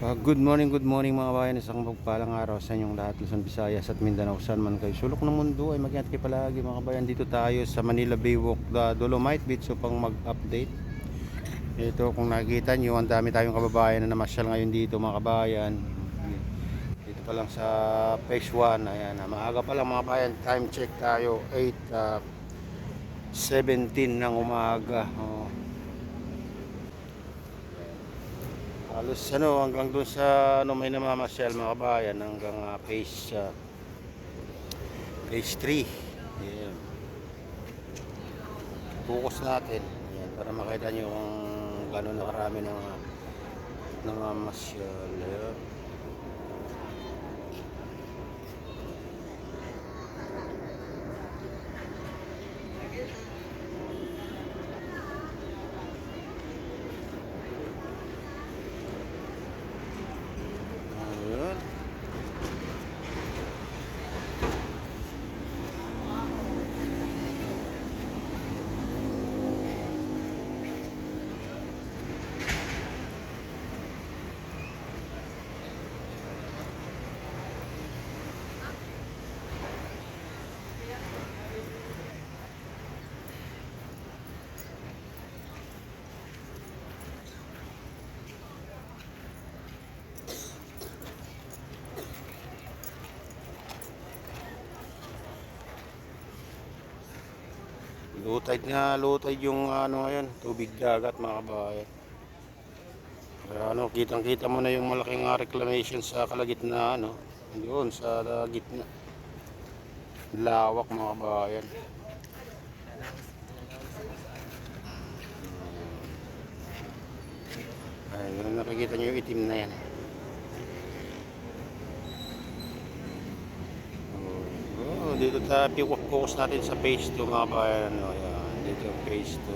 Good morning mga bayan. Isang magpalang araw sa inyong lahat, Luzon, Visayas at Mindanao. Saan man kayo sulok ng mundo ay mag-ingat kayo palagi mga bayan. Dito tayo sa Manila Baywalk, Dolomite Beach upang mag-update. Ito kung nakikita nyo, ang dami tayong kababayan na namasyal ngayon dito mga kabayan. Dito pa lang sa phase 1. Ayan, maaga pa lang mga bayan. Time check tayo 8:17 ng umaga. Halos hanggang dun sa may namamasyal mga kabayan hanggang phase 3. Ayan. Focus natin. Ayan, para makita nyo kung gano'n na karami ng namamasyal. Ayan. Ayan. Low tide yung ngayon, tubig dagat mga kabayan. Kaya kitang-kita mo na yung malaking reclamation sa kalagitnaan, doon sa gitna. Lawak mga kabayan. Ayun, nakikita nyo yung itim na yan. Dito tayo focus natin sa phase 2 mga kabayan. Ayan, dito phase 2.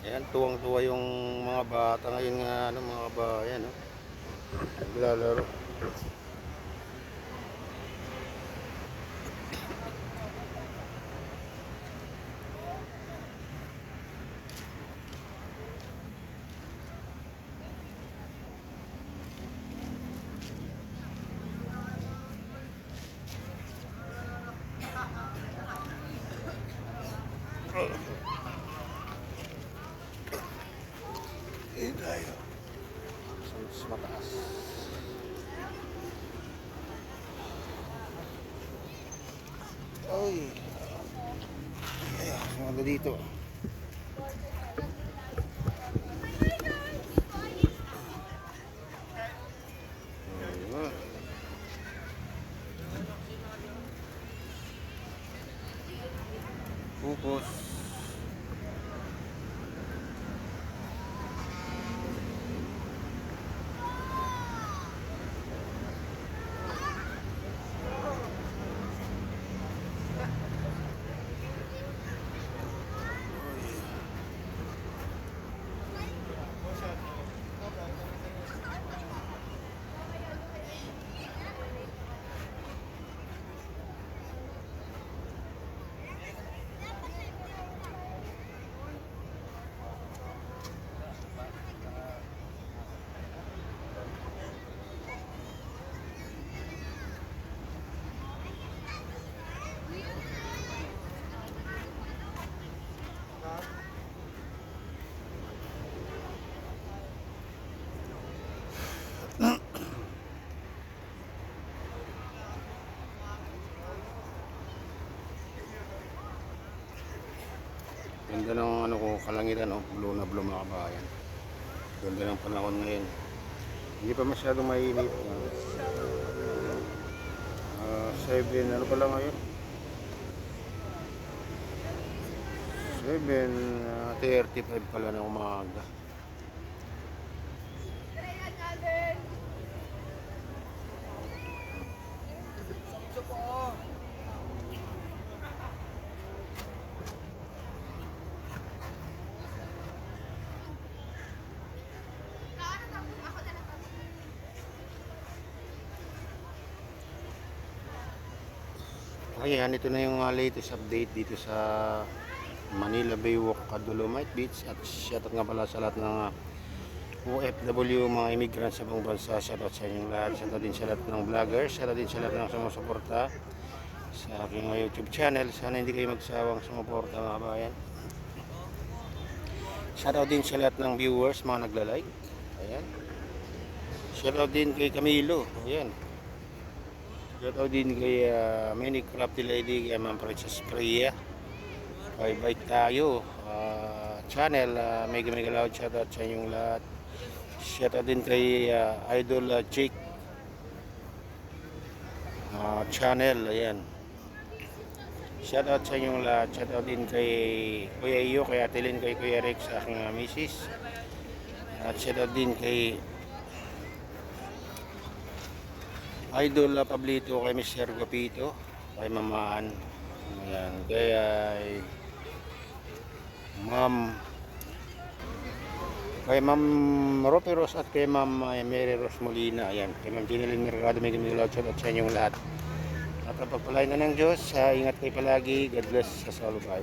Ayan, tuwang-tuwa yung mga bata ngayon nga, mga kabayan, naglalaro. Uy. Ayan, sumada dito. Ayun. Focus. Ganda ng ano ko, kalangitan oh, blue na blue mga kabayan. Ganda ng panahon ngayon. Hindi pa masyadong mainit. 7, ano pala ngayon? 7:35 pala ng umaga. Ayan, ito na yung latest update dito sa Manila Baywalk, Dolomite Beach. At shoutout nga pala sa lahat ng OFW, mga immigrants sa buong bansa. Shoutout sa inyong lahat. Shoutout din sa lahat ng vloggers. Shoutout din sa lahat ng sumusuporta sa aking YouTube channel. Sana hindi kayo magsawang sumuporta mga kabayan. Shoutout din sa lahat ng viewers, mga nagla-like. Ayan. Shoutout din kay Camilo. Ayan. Shoutout din kay Mini Crafty Lady, kay Ma'am Princess Priya, kay Bike Tayo channel, mega loud shoutout sa inyong lahat. Shoutout din kay Idol Chick channel, ayan. Shoutout sa inyong lahat. Shoutout din kay Kuya Iyo, kay Atelin, kay Kuya Rex, sa aking misis. At shoutout din kay Idol Pablito, kay Mr. Gopito, kay Mamaan, ayan, kay Ma'am Rope Rose at kay Ma'am Mary Rose Molina, ayan, kay Ma'am Ginilin Mercado, may gamilaw at sa inyong lahat. At pagpalain na ng Diyos, ingat kayo palagi. God bless sa salubay.